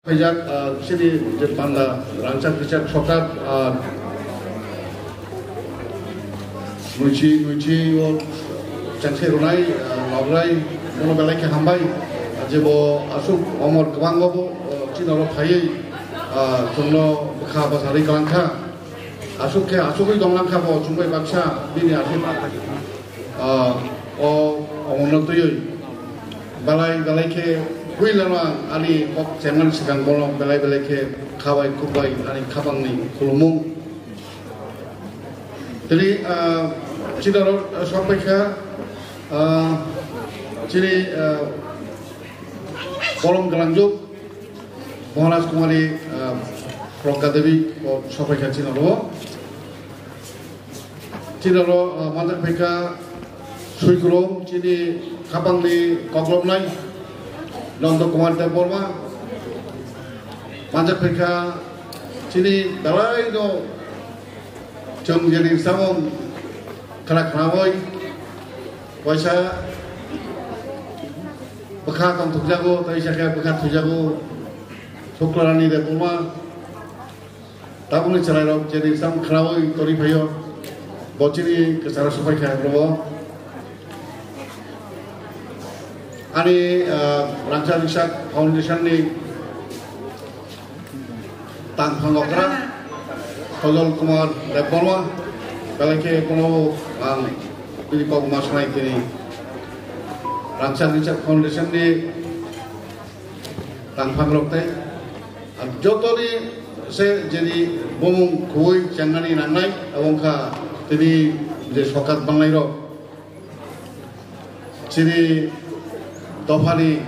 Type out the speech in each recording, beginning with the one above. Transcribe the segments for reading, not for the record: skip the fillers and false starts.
Pajak sini Jepang rancang kecak sokat nuci wo cangse runai labrai mono belai ke hambai jebo asuk omor kebang bo cina lo payai jono bekha basari kalangka asuk dong langka bo jumbai baksa bini asik omor tuyui balai ke Kuilaran ani kok jangan segang bolong belai ke kawai kubai ani kabang ni kulumung. Jadi cina sampai ke ciri kolom gelanjuk Mohanas Kumari Proka Dewi sampai ke cina lo mandak mereka sui kulum cini kabang ni koglom nai. Nonton Kumar Borma, manjat mereka sini balai do jom jadi samong kerak rawoi, wajah bekat untuk jago, tapi saya bekat untuk jago, sukarani de Borma, tahu ni cerai rawoi jadi samong kerawoi tori payo, bocini kesara supaya kaya berbo. Ani Rancang Riset Foundation ni Tan Pangokra Kozol Kumar Deborma Belake Kono Pilih Kau Masnai kini Rancang Riset Foundation ni Tan Pangrokte Joto ni se jadi bumung kui jangani nanai awongka tini je sokat bangairo sini Topani,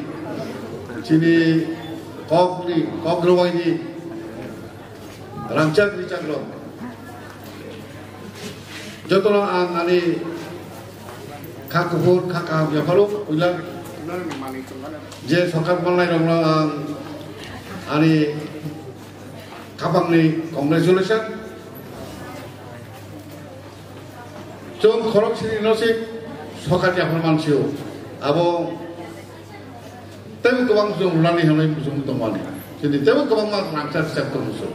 sini kok rumah ini rancang di cakro. Jotono ani kakupur kakak jafalu ulang je sokat malai romlo ani kapang ni congratulation. Jom korok sini nosik sokat jafal mansio. Abo tapi kebang musuh mulai hamil musuh mutomani. Jadi tapi kebang mak rancang sektor musuh.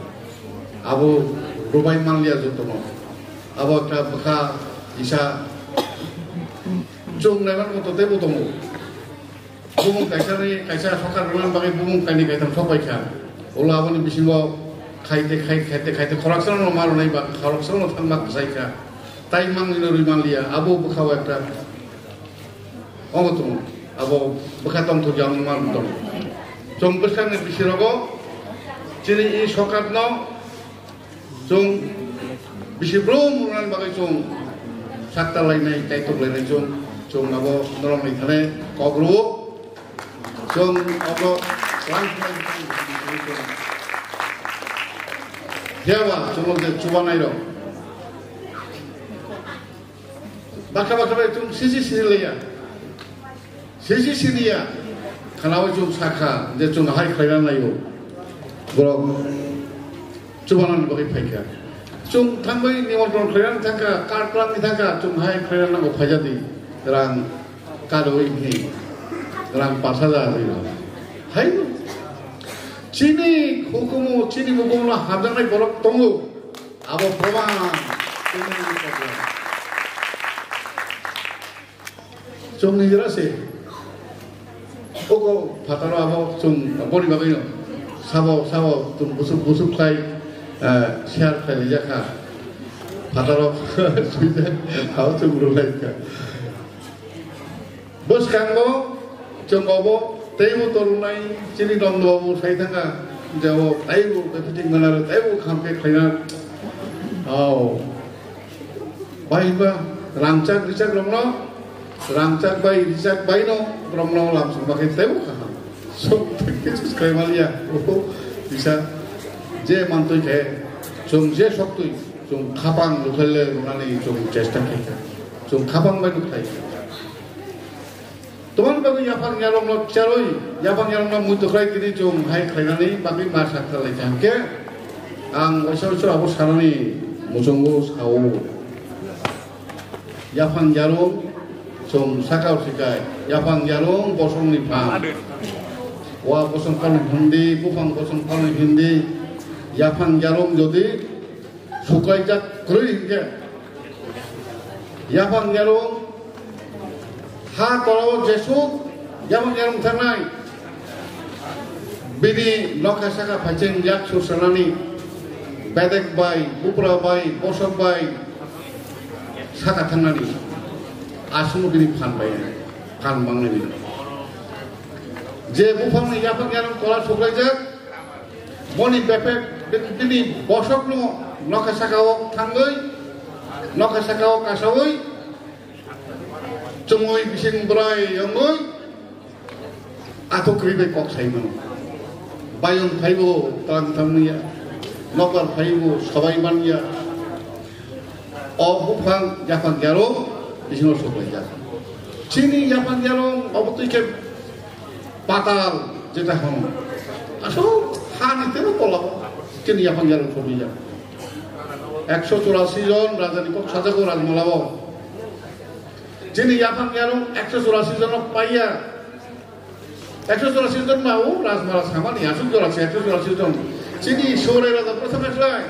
Abu rubai manlia jotomo. Abu kerja bisa jung nelan muto tapi mutomo. Bumung kaisa sokar rulan bagi bumung kani kaitan sopai kan. Olah abu ni bisimo kaite koraksana no malu nai bak koraksana no tangmak saika. Tai mang ni rubai manlia abu bekawa kerja. Mutomo. Abo bekatong tu jam mal dong. Jom beskan ni bisirogo, ciri ini sokat no, jom bisi belum mulai bagai jom sakta lainnya kaitu lainnya jom abo nolong ni thane kogru, jom abo langsung Jawa jom de cuba nairo. Baka jom sisi leya. Sisi dia, kalau jom saka, dia jom hai kairan layu, borok, coba nanti bagi payah. Jom tambai ni orang kairan tangka, karpelan ni tangka, jom hai kairan nak upaya di, terang kado ini, terang pasada itu. Hai, cini hukum lah, hadang ni borok tunggu, abo proman, jom ni jelas sih. Oko pataro abo 좀 머리 막이노 사보 좀 무슨 kai share kai jaka pataro sudah how to mulaikan bos kanggo 좀 bobo teimu torunai cini dom bobo sai tanga jawo taimu bepiting manaro taimu kampe kaina baiklah rancang riset romno rancang bayi no romno langsung pakai temu kan so begitu sekali malia bisa je mantui ke jom je soktui jom kapang lukalle runani jom cesta kita jom kapang bayi lukai teman bagi yapang nyalong no caroi yapang nyalong no mutu kai kini jom hai kainani bagi masak terlai jangke ang usau abu sarani musunggu sau yapang nyalong 좀 사가우시가 야방 야롱 보송리 파 wa bosong kan hindi bufang bosong kan hindi yapang yarong jadi sukai jak kuri hingga yapang yarong ha tolo jesuk yapang yarong tanai bini lokasaka paceng jak susanani bedek bay upra bay bosok bay saka tanani asunu bini pan bay pan bangni bini je bufang ni yapang yarong tola sukai jak moni bepek bini bosok no lokasakao tanggoi lokasakao kasawoi cengoi bising berai yongoi atau kribe kok saiman bayong phaibo tang tamniya nokar phaibo sabai mania obufang yapang yarong bisino sokai jak chini yapang yarong obutui ke patal jeta hon aso han itu tolak chini yapang yarong sokai jak 184 জন রাজধানী সাজাগো রাজমালাও যিনি ইয়াফাং ইয়ারং 184 জন পাইয়া 184 জন মাও রাজমালা সামানি 184 জন যিনি সৌরে রাজা প্রথম আসলাই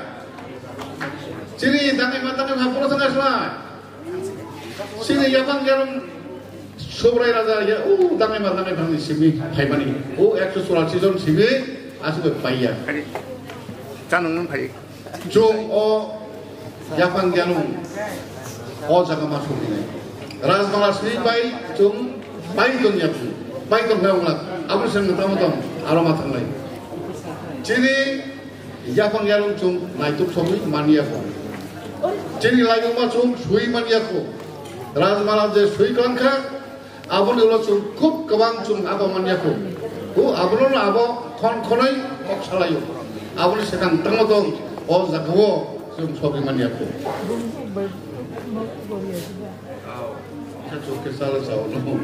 যিনি দাঙ্গে মাতাঙ্গে ভাব প্রথম আসলাই যিনি ইয়াফাং ইয়ারং সৌরে রাজা ও দাঙ্গে মাতাঙ্গে ভাবনি সিমি ভাইমানি ও 184 জন সিমি আসবে পাইয়া জানুন ভাই jung o yapang jalung o jaga masuk ini razmala sini bai jung bai don yapu bai don ngak abu sen tamu tom aroma tanglai cini yapang jalung jung naituk somi mania ko cini lagi ma jung sui mania ko razmala je sui kangka abu lo jung kup kebang jung abo mania ko abu lo abo konai kok salayu abu sekan tamu tom oh zakawo sum sobi maniaku kita cukup salah jauh no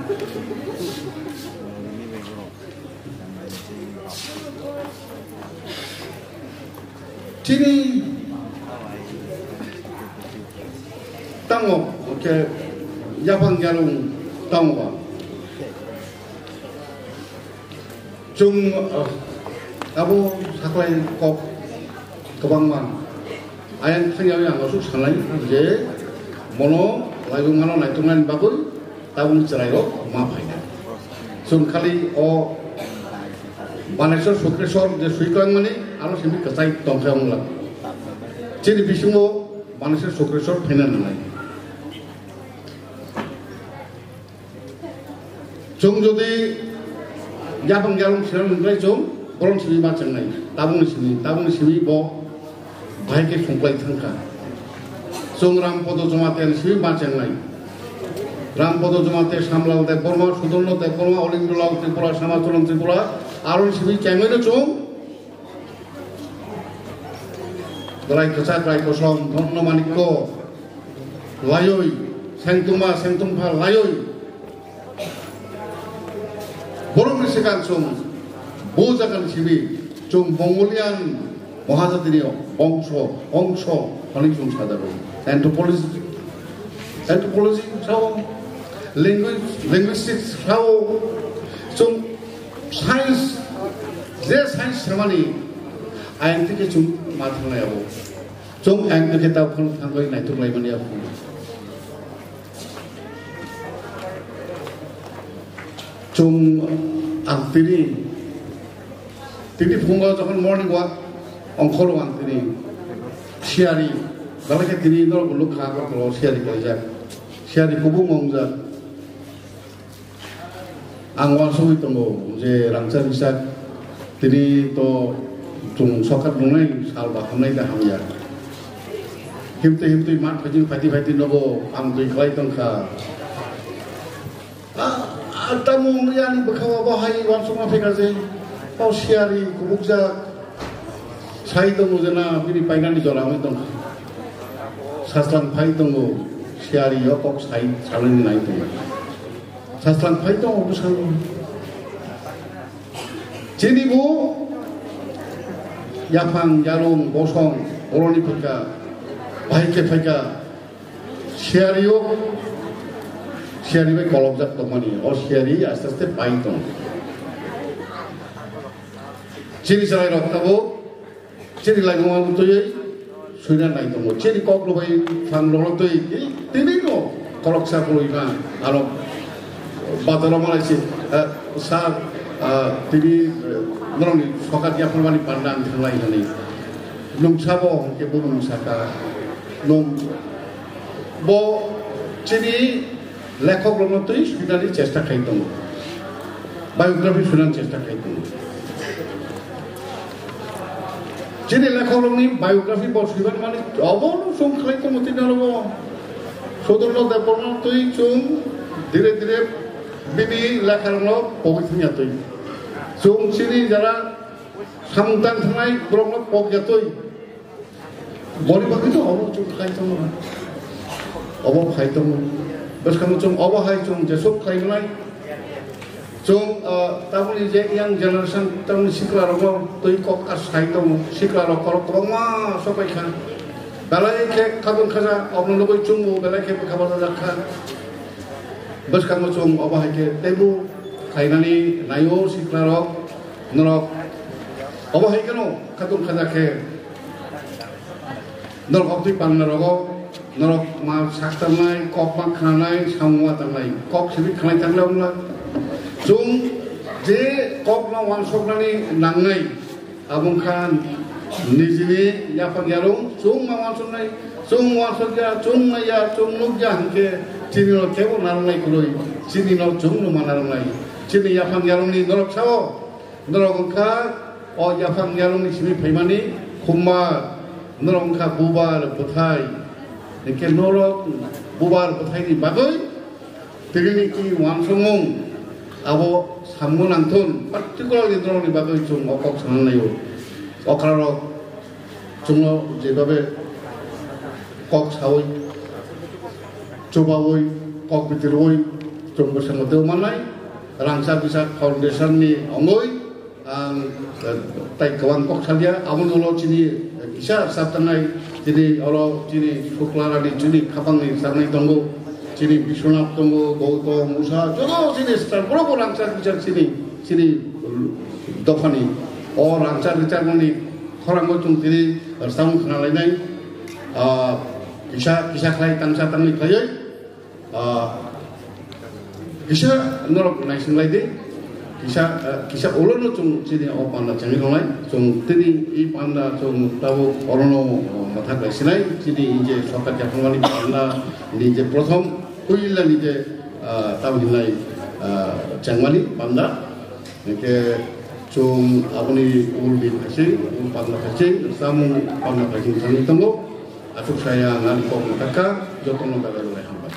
sini tango oke yapang jalung tango ba jung abu saklai kok kebangman ayam tinggal yang masuk sanai je mono lagu mana naik tungan bagus tabung cerai lo maafnya sun kali o manesor sukresor je suikang mani alo sini kesai tongkang lah jadi bisumo manesor sukresor penan nai jung jadi yapang jalung siapa mengenai jung boron sini macam nai tabung sini bo baik ke sungkai tangka sung rampodo jamaten sini macam nai rampodo jamate samlal te borma sudolno te borma olindulal tripura samatulan tripura arun sini kemana jung Dalai kecat rai kosom dhonno manikko layoi sengtumpa layoi boron sekan sung bojakan sini jung Mongolian মহাজাতিরীয় অংশ অনেক জন সাধারণ anthropology Sao linguistics Sao 좀 সায়েন্স যে সায়েন্স সামানি আইন থেকে 좀 마탕나야고 좀 앵득했다고 한 거에 나이트라이 많이 하고 좀 안들이 본거 저건 모닝 와 엉커로 왕들이 시아리 나렇게 들이 너 물로 가고 시아리 거자 시아리 고부 먹자 앙완 소위 있던 거 이제 랑짜리 시작 들이 또좀 석합 농에 살바 함나이다 함이야 힘도 만 파티 너고 암도 이거이던 카 tamu meriani bekawa bahai wan suma fekaze pau siari kubukja sai tongo jena bini paigani jorame tong saslang pai tongo siari yokok sai salani nai tongo saslang pai tongo busang jeni bu yapang yarong bosong oroni peka baike peka siari yok 시아리의 걸럭작 동안이 시아리 아스테 파이톤 chini sarai rok tabo chini lai ngomong tu ye sudah naik tunggu chini kok lu bayi fan lolo tu ye tini no kolok sa puluh lima alo batal Malaysia sa tini nong sokat dia permani pandang di lain ini nung sabo ke burung saka nung bo chini lekok lolo tu ye sudah di cesta kai tunggu biografi sudah cesta kai tunggu jadi lekok ni biografi bos juga mana awal sung kali tu mesti nalo saudara lo depan tu sung dire bini lekok lo pokoknya tu sung sini jara samutan tanai berong lo pokoknya tu boleh begitu awal sung kali tu awal kali tu bos kamu sung awal kali sung jesuk kali mana Jom tahun ini yang generasi tahun sekolah orang tu ikut asai tu sekolah orang kalau mah sampai kan, balai ke kabun kaza orang lebih cunggu balai ke kabun zakar, bos kamu cung abah ke tebu kainani nayo sekolah orang norok abah ke no kabun kaza ke norok tu pan norok mah sakta nai kok mak kanai semua tanai kok sibuk kanai tanai orang Jung je kok na wansok nani nangai abung kan nizini ya pangyarung jung ma wansok nai jung wansok ya jung nuk ya ke sini lo kebo nangai kuloi sini lo jung lo mana nangai sini ya pangyarung ni norok sao norok ka o ya pangyarung ni sini paimani kumma norok ka bubar buthai ke norok bubar buthai ni bagai tegini ki wansongong abo samun antun particularly drone ni bagai cung okok sanan nayo okaro cung jebabe kok sawoi coba woi kok bitir woi cung bersama tu manai rangsa bisa foundation ni ongoi ang tai kawan kok saja amun ulo cini bisa satanai cini olo cini suklara di cini kapang ni sarnai tonggo sini Biswanath tunggu Gautam Musa jodoh sini sekarang berapa rangsar bicara sini dofani oh rangsar bicara ni orang macam sini bersama kenal lainnya kisah kelai tangsa tangi kelai kisah norok naik lagi kisah ulun macam sini oh panda canggih lain cung tini i panda cung tahu orang mata kelai sini je sokat yang kembali panda ini je prothom Kuila ni je tahu nilai jangwali panda, ke cung apa ni ulbin kasih, panda kasih, samu panda kasih kami tunggu, atau saya ngali kau mereka, jotong mereka boleh hambat.